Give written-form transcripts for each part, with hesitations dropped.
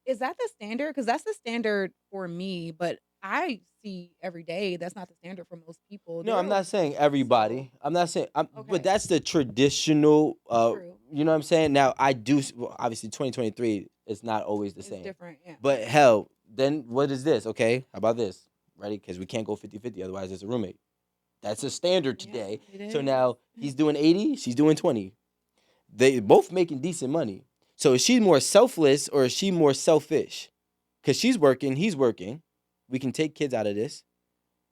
Is that the standard? Because that's the standard for me, but I see every day that's not the standard for most people. No, I'm They're not saying so everybody. I'm not saying, but okay, that's the traditional. true. You know what I'm saying? Now I do. Well, obviously, 2023 is not always the It's same. different, yeah. But hell, then what is this? Okay, how about this? Ready? Because we can't go 50-50, otherwise it's a roommate. That's a standard Yeah, today. it So is. now he's doing 80, she's doing 20. They both making decent money. So is she more selfless or is she more selfish? Because she's working, he's working. We can take kids out of this.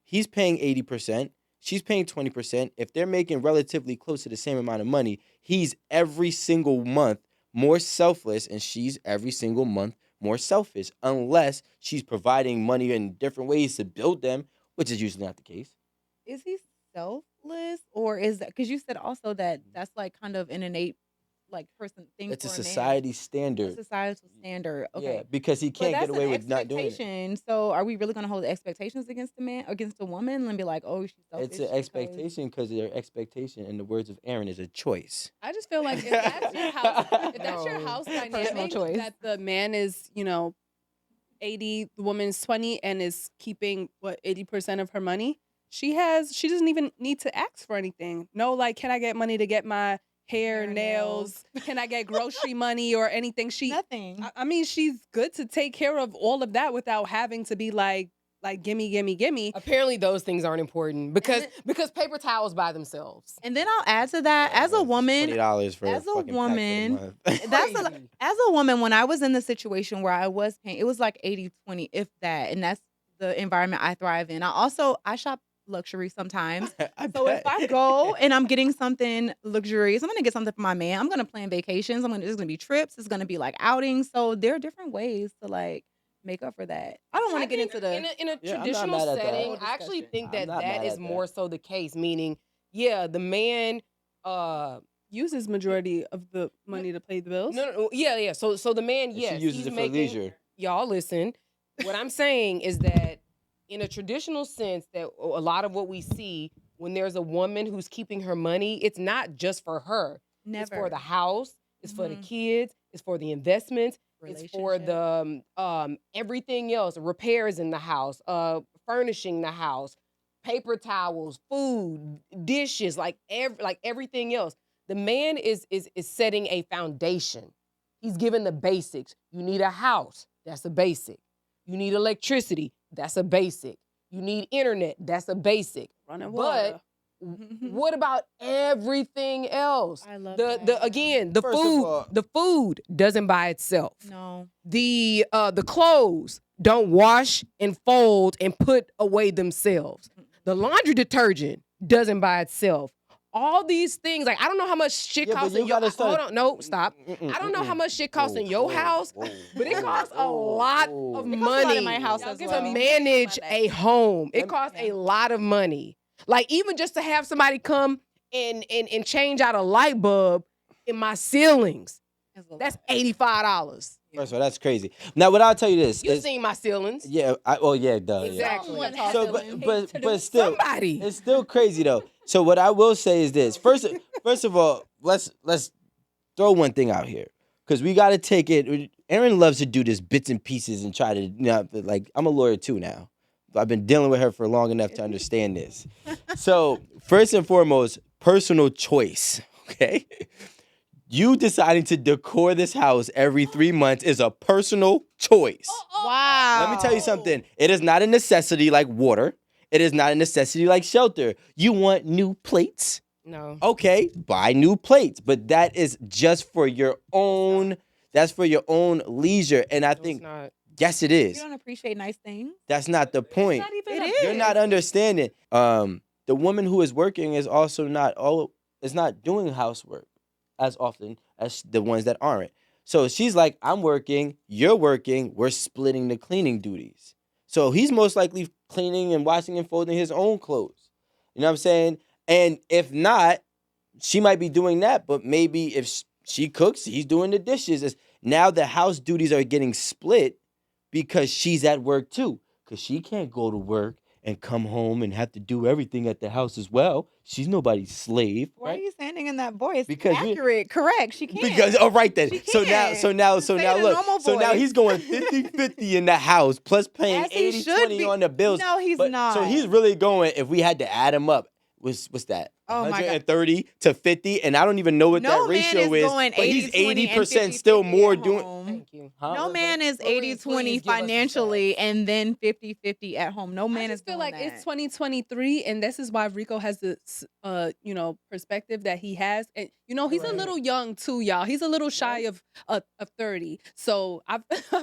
He's paying 80%. She's paying 20%. If they're making relatively close to the same amount of money, he's every single month more selfless and she's every single month more selfish, unless she's providing money in different ways to build them, which is usually not the case. Is he selfless or is that because you said also that that's like kind of an innate like person thing It's a for a man, society a standard. societal standard. Yeah, Okay. because he But can't get that's an away with not doing it. expectation. So are we really gonna hold expectations against a man against a woman and be like, oh, she's It's selfish an because expectation because their expectation, in the words of Aaron, is a choice. I just feel like if that's your house, if that's your No. house it's a personal dynamic, choice. that the man is, 80, the woman's 20 and is keeping what 80% of her money, she doesn't even need to ask for anything. No, like, can I get money to get my hair, Hair, nails? Can I get grocery money or anything? Nothing. I mean, she's good to take care of all of that without having to be like gimme, gimme, gimme. Apparently, those things aren't important then- because paper towels by themselves. And then I'll add to that, as a woman, $20 for as a a fucking pack for the woman, month. that's Crazy. as a woman, when I was in the situation where I was paying, it was like 80-20, if that. And that's the environment I thrive in. I shop luxury sometimes. I So if bet. I go and I'm getting something luxurious, I'm gonna get something for my man. I'm gonna plan vacations. There's gonna be trips. It's gonna be like outings. So there are different ways to like make up for that. I don't want I to get think into the in a Yeah, I'm not traditional mad at that. setting, whole I actually discussion. think I'm that not that mad is at that. more so the case. Meaning, yeah, the man. Uses majority of the money to pay the bills. No, yeah, yeah. So the man, And yes, she uses he's it for making. leisure. Y'all listen. What I'm saying is that in a traditional sense, that a lot of what we see when there's a woman who's keeping her money, it's not just for her. It's for Never. the house. It's for the Mhm. kids. It's for the investments. It's for Relationship. the everything else, repairs in the house, furnishing the house, paper towels, food, dishes, like everything else. The man is setting a foundation. He's given the basics. You need a house. That's a basic. You need electricity. That's a basic. You need internet. That's a basic. Running But water. what about everything else? I love The that, yeah. again, the First of food, all- the food doesn't buy itself. No. The clothes don't wash and fold and put away themselves. The laundry detergent doesn't buy itself. All these things, like I don't know how much shit Yeah, but costs you in your gotta start- hold on, no, stop. I don't know how much shit costs in your house, but it costs a lot of It costs a lot money in my house Y'all as give to well. me- manage my a back. home. It Lem- costs Yeah. a lot of money. Like even just to have somebody come and change out a light bulb in my ceilings, It's a that's lot. $85. First of all, that's crazy. Now, what I'll tell you this You is, seen my ceilings? yeah, yeah, duh, yeah. Exactly. Someone has So, to but link but to but the- still, Somebody. it's still crazy though. So what I will say is this: first of all, let's throw one thing out here because we got to take it. Erin loves to do this bits and pieces and try to, like I'm a lawyer too now. I've been dealing with her for long enough to understand this. So first and foremost, personal choice. Okay, you deciding to decor this house every 3 months is a personal choice. Wow. Let me tell you something. It is not a necessity like water. It is not a necessity like shelter. You want new plates? No. Okay, buy new plates. But that is just for your own. That's for your own leisure. And I No, it's think, not. yes, it You is. don't appreciate nice things. That's not the point. Not even It a- is. You're not understanding. The woman who is working is also not doing housework as often as the ones that aren't. So she's like, I'm working, you're working, we're splitting the cleaning duties. So he's most likely cleaning and washing and folding his own clothes. You know what I'm saying? And if not, she might be doing that, but maybe if she cooks, he's doing the dishes. Now the house duties are getting split because she's at work too. Because she can't go to work and come home and have to do everything at the house as well. She's nobody's slave, Why are right? you standing in that voice? Because we- accurate, correct. She can't. Because all right then. She So now can't. so now Just say it in look. normal So now voice. he's going 50-50 in the house plus paying As he 80-20 should be. on the bills. No, he's But- not. So he's really going, if we had to add him up, what's that? Oh my God. 130 to 50, and I don't even know what No that man ratio is is. going But he's 80-20 and 80% still 50-50 more at doing. home. Thank you. Huh? No man is Marie, 80-20 please give us the financially and then 50-50 at home. No man I is just feel doing like that. it's 2023, and this is why Rico has this, perspective that he has. And he's a Right. little young too, y'all. He's a little shy of 30. So I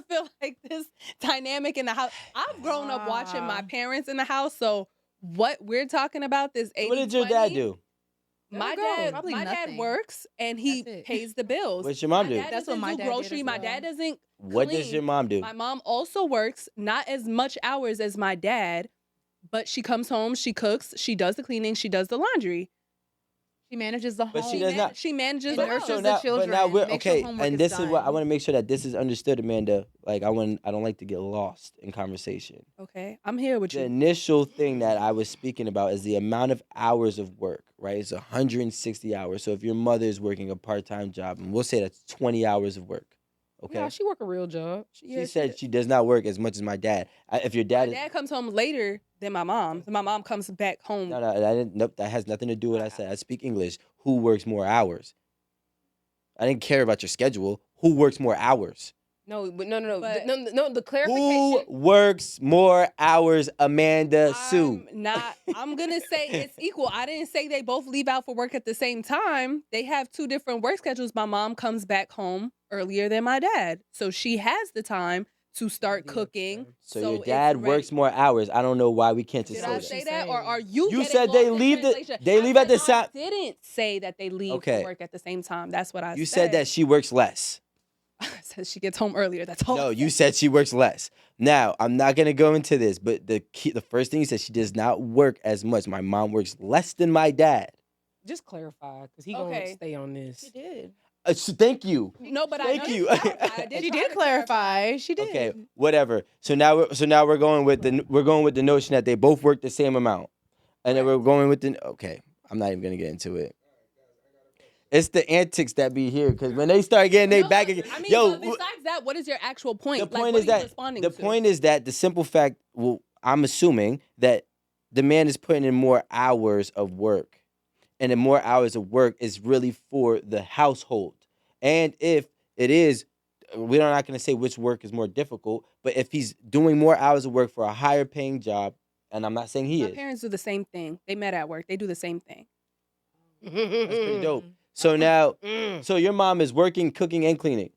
feel like this dynamic in the house. I've grown up watching my Wow. parents in the house. So what we're talking about, this 80-20. What did your dad do? My Let it go. dad, Probably my dad nothing. works and he That's it. pays the bills. What's your mom My do? dad That's what doesn't my do dad did grocery. as My well. dad doesn't. What does clean. your mom do? My mom also works, not as much hours as my dad, but she comes home, she cooks, she does the cleaning, she does the laundry. She manages the But home. she does not. She manages And the nurtures house. the But now children, we're make sure okay, homework and is this is what I done. want to make sure that this is understood, Amanda. Like I don't like to get lost in conversation. Okay, I'm here with The you. initial thing that I was speaking about is the amount of hours of work, right? It's 160 hours. So if your mother is working a part-time job, and we'll say that's 20 hours of work, okay? Yeah, she work a real job. She said she does not work as much as my dad. If your My dad is dad comes home later than my mom. So my mom comes back home. no, I didn't. Nope, that has nothing to do with what I said. I speak English. Who works more hours? I didn't care about your schedule. Who works more hours? No, but But- no. The Who clarification. works more hours, Amanda Sue? I'm gonna say it's equal. I didn't say they both leave out for work at the same time. They have two different work schedules. My mom comes back home earlier than my dad, so she has the time to start cooking. So, so your it's dad ready. works more hours. I don't know why we can't just Did say I that. say She's that, or saying. are you? You getting said lost they in leave the- translation? they I leave at the said I si- didn't say that they leave Okay. for work at the same time. That's what I You said said. that she works less. Says she gets home earlier. That's all. No, I you said. said she works less. Now, I'm not gonna go into this, but the first thing you said, she does not work as much. My mom works less than my dad. Just clarify, because he Okay. gonna stay on this. She did. Thank you. No, but Thank I you. She did clarify. She did. Okay, whatever. So now we're going with the notion that they both work the same amount, and then we're going with the okay. I'm not even gonna get into it. It's the antics that be here because when they start getting they No, back but- again. I mean, Yo, but besides that, what is your actual point? the Like, point what is are you that responding the to? point is that the simple fact. Well, I'm assuming that the man is putting in more hours of work, and the more hours of work is really for the household. And if it is, we're not going to say which work is more difficult, but if he's doing more hours of work for a higher paying job, and I'm not saying he My is, parents do the same thing. They met at work. They do the same thing. that's pretty dope. So now, so your mom is working, cooking, and cleaning.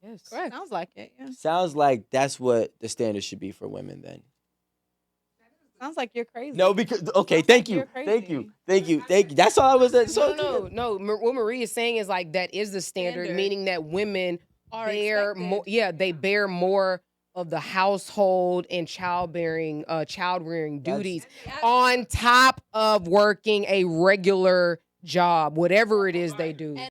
Yes. Correct. Sounds like it. Yeah. Sounds like that's what the standard should be for women then. Sounds like you're crazy. No, because okay, Sounds thank like you, you're thank you, crazy. thank you, thank you. That's all I was saying. No. What Marie is saying is like that is the standard, Standard. meaning that women Are bear more. expected. Yeah, they bear more of the household and child rearing duties on top of working a regular job, whatever it is they do. And-